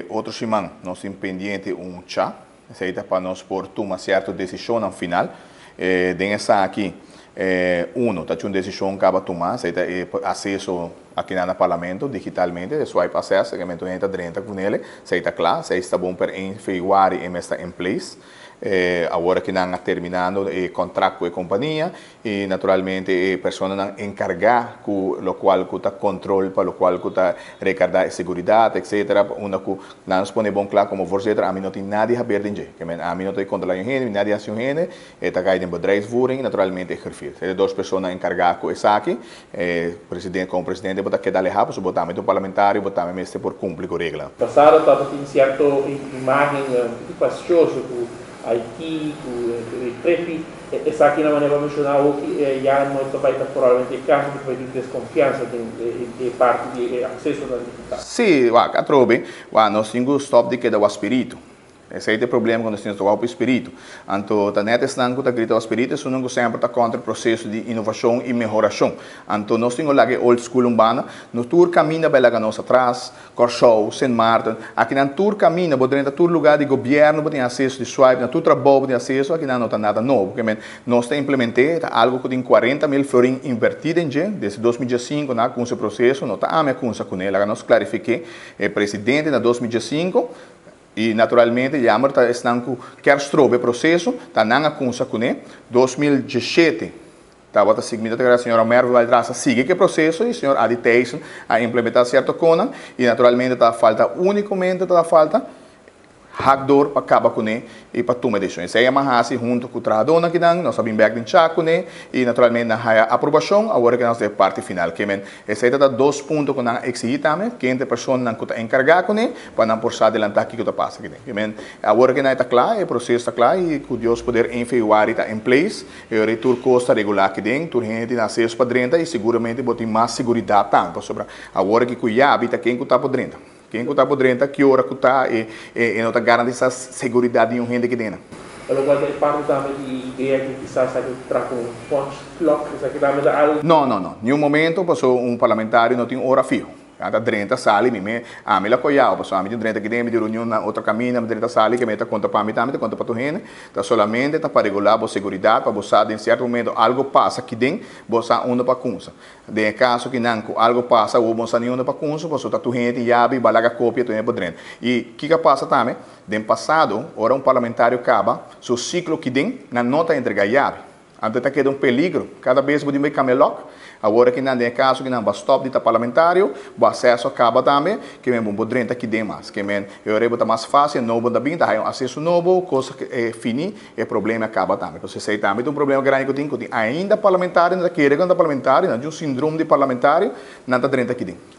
outro semana nós temos pendente chá, aceita para nós por tomar certa decisão no final. Tem essa aqui, tá uma decisão que acaba tomar, aceita acesso aqui no parlamento digitalmente, swipe acesso, que a gente entra dentro com ele, aceita claro, se está bom para em Februário e está em place. Agora que não terminando o contrato com a companhia e naturalmente a pessoa encarregada com o qual está controle, para o qual está recordar segurança, etc. Uma que não nos põe bom claro como você a mim não tem nada a ver com isso, a mim não tem controle de nada a gente, está caindo em bedrijfsvoering, naturalmente é perfil. São duas pessoas encarregadas com isso aqui, presidente como presidente, botar que dar errado, botar um parlamentário, botar mesmo por cumprir com a regra. Passado estava tem certa imagem fasciosa Haiti, o Trepi, essa aqui na maneira mencionar o que já não vai estar provavelmente caso de vai ter desconfiança de parte de acesso da digital. Sim, a trobe, nós temos stop de que dá o espírito. Esse é o problema quando nós temos o espírito. Então, a neta está grita o espírito, isso não sempre está contra o processo de inovação e melhoração. Então, nós temos lá que old school urbana, no tour caminha bela nós atrás, Corchou, Saint Martin, aqui na tour caminha, dentro todo lugar de governo, tem acesso de swipe, na todo trabalho tem acesso, aqui não está nada novo, porque nós temos implementado algo que tem 40 mil florin invertido em dia, desde 2005, com esse processo, não está a minha coisa com ele, nós clarifiquei, o presidente na 2005, e naturalmente o Amor está quer estrobe o processo, está na consa com ele. 2017 estava seguindo a senhora Merve Valdraça sigue que processo e o senhor Adi Tyson a implementar certo conan e naturalmente está falta unicamente está falta hackdor para acabar com ele e para tomar decisões. Essa é a mahasi junto com o trabalhador que nós sabemos back de chá com ele e naturalmente na aprovação agora que nós temos parte final que esse é dois pontos que nós exigimos também que a pessoa não está encarregada com ele para não poder adiantar o que está passando aqui. Agora que nós está claro, o processo está claro e que Deus poder em Februário está em place e o retorno custa regular aqui dentro, a gente tem acesso para dentro e seguramente botar mais segurança tanto sobre agora que cuidar habita quem está por dentro. Quem está por dentro, que hora que está e não está garantindo essa segurança de um gente aqui dentro. Agora, parte também de ideia que quizás está com punch clock, isso aqui também dá algo? Não. Em um momento, passou parlamentário não tem hora fio. Cada 30 sali, a mim la coiau, passou a mim 30 que tem de reunião na outra caminho, 30 sali que me está conta para mim também, conta para tu gente, tá solamente tá para regular a segurança, para você em certo momento algo passa aqui dentro, você anda para consa. De caso que não algo passa, ou você não anda para consa, você tá tu gente já vai balaga cópia tu gente por dentro. E que passa também? De passado, ora parlamentário acaba, seu ciclo que tem na nota entrega chave. Antes está quedando peligro, cada vez você vai camelok. Agora que não tem caso que não vai stop de parlamentário, o acesso acaba também, que mesmo o drento aqui tem mais, que mesmo eu rebo mais fácil, novo da bem, tá acesso novo, coisa que é fini, o problema acaba também. Você sei também tem um problema grande que tem ainda parlamentário, não quer parlamentário, não tem um síndrome de parlamentário, não está drento aqui dentro.